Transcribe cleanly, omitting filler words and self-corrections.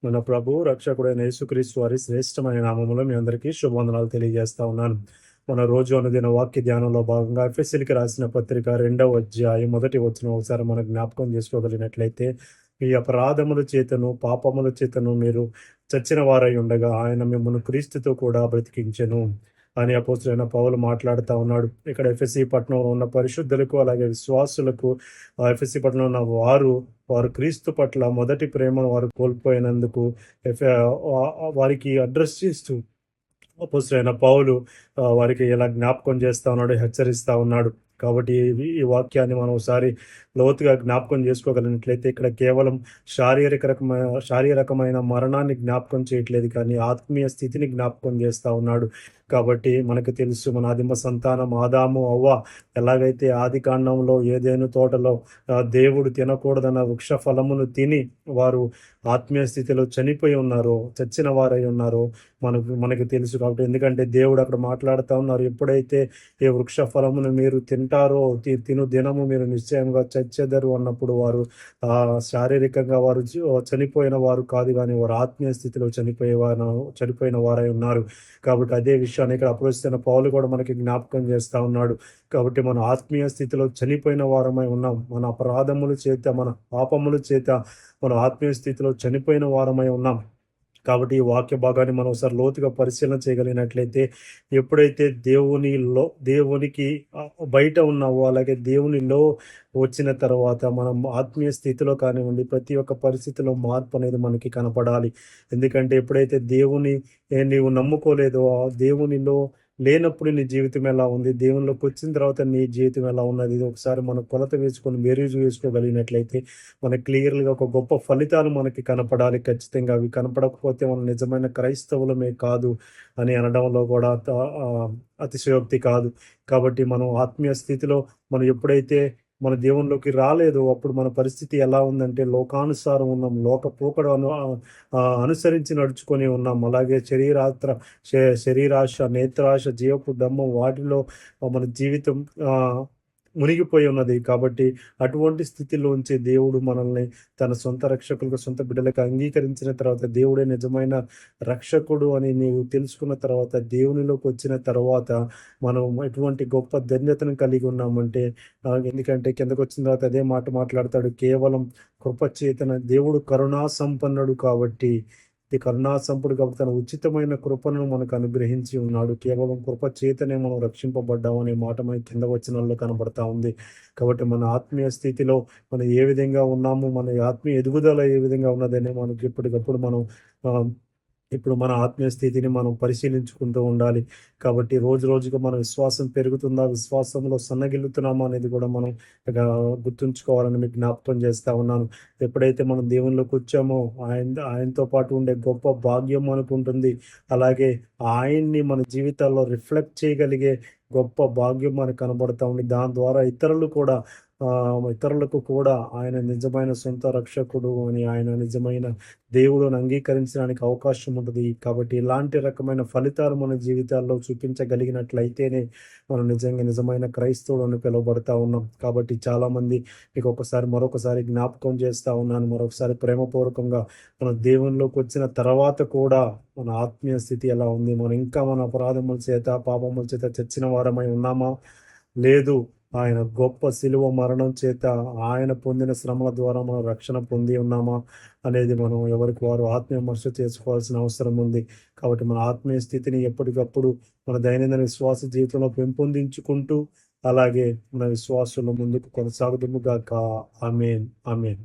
మన ప్రభు రక్షకుడైన యేసుక్రీస్తు వారి శ్రేష్టమైన నామములో మీ అందరికీ శుభవందనాలు తెలియజేస్తా ఉన్నాను. మన రోజు అనుదిన వాక్య ధ్యానంలో భాగంగా ఎఫెసీయులకు రాసిన పత్రిక 2వ అధ్యాయం 1 వచనం ఒకసారి మనం జ్ఞాపకం చేసుకోగలిగినట్లయితే, మీ అపరాధముల చేతను పాపముల చేతను మీరు చచ్చిన వారై ఉండగా ఆయన మిమ్మల్ని క్రీస్తుతో కూడా బ్రతికించెను అని అపోస్తలుడైన పౌలు మాట్లాడుతూ ఉన్నాడు. ఇక్కడ ఎఫెసీ పట్టణంలో ఉన్న పరిశుద్ధులకు అలాగే విశ్వాసులకు, ఎఫెసీ పట్టణంలో ఉన్న వారు క్రీస్తు పట్ల మొదటి ప్రేమను వారు కోల్పోయినందుకు వారికి అడ్రస్ చేస్తూ అపోస్తలుడైన పౌలు వారికి ఇలా జ్ఞాపకం చేస్తా ఉన్నాడు, హెచ్చరిస్తా ఉన్నాడు. కాబట్టి ఈ వాక్యాన్ని మనం ఒకసారి లోతుగా జ్ఞాపకం చేసుకోగలిగినట్లయితే, ఇక్కడ కేవలం శారీరకమైన మరణాన్ని జ్ఞాపకం చేయట్లేదు, కానీ ఆత్మీయ స్థితిని జ్ఞాపకం చేస్తూ ఉన్నాడు. కాబట్టి మనకు తెలుసు, మన ఆదిమ సంతానం ఆదాము అవ్వ ఎలాగైతే ఆది కాండంలో ఏదైనా తోటలో దేవుడు తినకూడదన్న వృక్ష ఫలమును తిని వారు ఆత్మీయ స్థితిలో చనిపోయి ఉన్నారో, చచ్చిన వారై ఉన్నారో మనకు తెలుసు. కాబట్టి ఎందుకంటే దేవుడు అక్కడ మాట్లాడుతూ ఉన్నారు, ఎప్పుడైతే ఈ వృక్ష ఫలమును మీరు తింటారో తిను దినము మీరు నిశ్చయంగా చచ్చెదరు అన్నప్పుడు వారు శారీరకంగా వారు చనిపోయిన వారు కాదు, కానీ వారు ఆత్మీయ స్థితిలో చనిపోయిన వారై ఉన్నారు. కాబట్టి అదే విషయాన్ని ఇక్కడ అపోస్తలుడైన పౌలు కూడా మనకి జ్ఞాపకం చేస్తూ ఉన్నాడు. కాబట్టి మన ఆత్మీయ స్థితిలో చనిపోయిన వారమై ఉన్నాం. మన అపరాధముల చేత, మన పాపముల చేత మన ఆత్మీయ స్థితిలో చనిపోయిన వారమై ఉన్నాం. కాబట్టి ఈ వాక్య భాగాన్ని మనం ఒకసారి లోతుగా పరిశీలన చేయగలిగినట్లయితే, ఎప్పుడైతే దేవునికి బయట ఉన్నావో, అలాగే దేవునిలో వచ్చిన తర్వాత మనం ఆత్మీయ స్థితిలో కానివ్వండి, ప్రతి ఒక్క పరిస్థితిలో మార్పు అనేది మనకి కనపడాలి. ఎందుకంటే ఎప్పుడైతే నీవు నమ్ముకోలేదో, దేవునిలో లేనప్పుడు నీ జీవితం ఎలా ఉంది, దేవునిలోకి వచ్చిన తర్వాత నీ జీవితం ఎలా ఉన్నది, ఇది ఒకసారి మనం కొలత వేసుకొని బేరీజు వేసుకోగలిగినట్లయితే మనకు క్లియర్గా ఒక గొప్ప ఫలితాలు మనకి కనపడాలి. ఖచ్చితంగా అవి కనపడకపోతే మనం నిజమైన క్రైస్తవులమే కాదు అని అనడంలో కూడా అతిశయోక్తి కాదు. కాబట్టి మనం ఆత్మీయ స్థితిలో మనం ఎప్పుడైతే మన దేవునిలోకి రాలేదు, అప్పుడు మన పరిస్థితి ఎలా ఉందంటే లోకానుసారం ఉన్నాం, లోక పోకడ అనుసరించి నడుచుకొని ఉన్నాం. అలాగే శరీరాశ, నేత్రాశ, జీవపు దమ్మం వాటిలో మన జీవితం మునిగిపోయి ఉన్నది. కాబట్టి అటువంటి స్థితిలోంచి దేవుడు మనల్ని తన సొంత రక్షకులకు, సొంత బిడ్డలకు అంగీకరించిన తర్వాత, దేవుడే నిజమైన రక్షకుడు అని నీవు తెలుసుకున్న తర్వాత, దేవునిలోకి వచ్చిన తర్వాత మనం ఎటువంటి గొప్ప ధన్యతను కలిగి ఉన్నామంటే, ఎందుకంటే కిందకు వచ్చిన తర్వాత అదే మాట మాట్లాడతాడు, కేవలం కృపచేతన దేవుడు కరుణా సంపన్నుడు కాబట్టి కరుణాసంపుడు కాబట్టి తన ఉచితమైన కృపను మనకు అనుగ్రహించి ఉన్నాడు. కేవలం కృప చేతనే మనం రక్షింపబడ్డాము అనే మాట మనకి కింద వచనాల్లో కనబడతా ఉంది. కాబట్టి మన ఆత్మీయ స్థితిలో మనం ఏ విధంగా ఉన్నాము, మన ఆత్మీయ ఎదుగుదల ఏ విధంగా ఉన్నదని మనకి ఎప్పటికప్పుడు మనం ఇప్పుడు మన ఆత్మీయ స్థితిని మనం పరిశీలించుకుంటూ ఉండాలి. కాబట్టి రోజు రోజుకు మన విశ్వాసం పెరుగుతుందా, విశ్వాసంలో సన్నగిల్లుతున్నామా అనేది కూడా మనం గుర్తుంచుకోవాలని మీకు జ్ఞాపకం చేస్తూ ఉన్నాను. ఎప్పుడైతే మనం దేవునిలోకి వచ్చామో ఆయనతో పాటు ఉండే గొప్ప భాగ్యం మనకు ఉంటుంది. అలాగే ఆయన్ని మన జీవితాల్లో రిఫ్లెక్ట్ చేయగలిగే గొప్ప భాగ్యం మనకు కనబడతా ఉంది. దాని ద్వారా ఇతరులకు కూడా ఆయన నిజమైన సొంత రక్షకుడు అని, ఆయన నిజమైన దేవుడుని అంగీకరించడానికి అవకాశం ఉంటుంది. కాబట్టి ఇలాంటి రకమైన ఫలితాలు మన జీవితాల్లో చూపించగలిగినట్లయితేనే మనం నిజమైన క్రైస్తవుడు అని పిలువబడతా ఉన్నాం. కాబట్టి చాలామంది మీకు మరొకసారి జ్ఞాపకం చేస్తూ ఉన్నాను, మరొకసారి ప్రేమపూర్వకంగా మన దేవునిలోకి వచ్చిన తర్వాత కూడా మన ఆత్మీయ స్థితి ఎలా ఉంది, మనం ఇంకా మన అపరాధముల చేత, పాపముల చేత చచ్చిన వారమై ఉన్నామా, లేదు ఆయన గొప్ప శిలువ మరణం చేత ఆయన పొందిన శ్రమల ద్వారా మనం రక్షణ పొంది ఉన్నామా అనేది మనం ఎవరికి వారు ఆత్మవిమర్శ చేసుకోవాల్సిన అవసరం ఉంది. కాబట్టి మన ఆత్మీయ స్థితిని ఎప్పటికప్పుడు మన దైనందిన విశ్వాస జీవితంలో పెంపొందించుకుంటూ, అలాగే మన విశ్వాసంలో ముందుకు కొనసాగుదుముగాక. ఆమేన్, ఆమేన్.